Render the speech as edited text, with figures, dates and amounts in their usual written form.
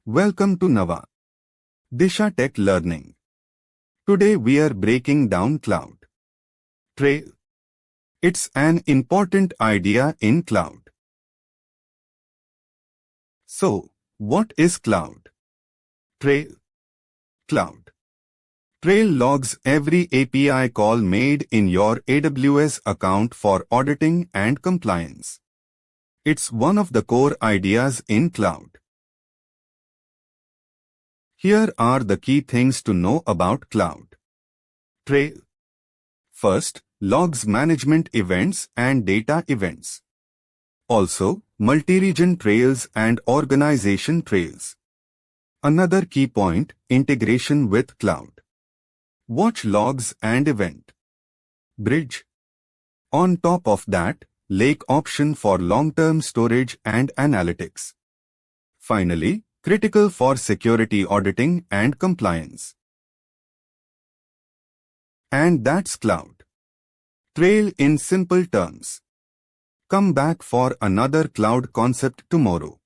Welcome to Nava Disha Tech Learning. Today we are breaking down CloudTrail. It's an important idea in cloud. So, what is CloudTrail? CloudTrail logs every API call made in your AWS account for auditing and compliance. It's one of the core ideas in cloud. Here are the key things to know about CloudTrail. First, logs management events and data events. Also, multi-region trails and organization trails. Another key point, integration with cloud. Watch logs and event bridge. On top of that, lake option for long-term storage and analytics. Finally, critical for security auditing and compliance. And that's CloudTrail in simple terms. Come back for another cloud concept tomorrow.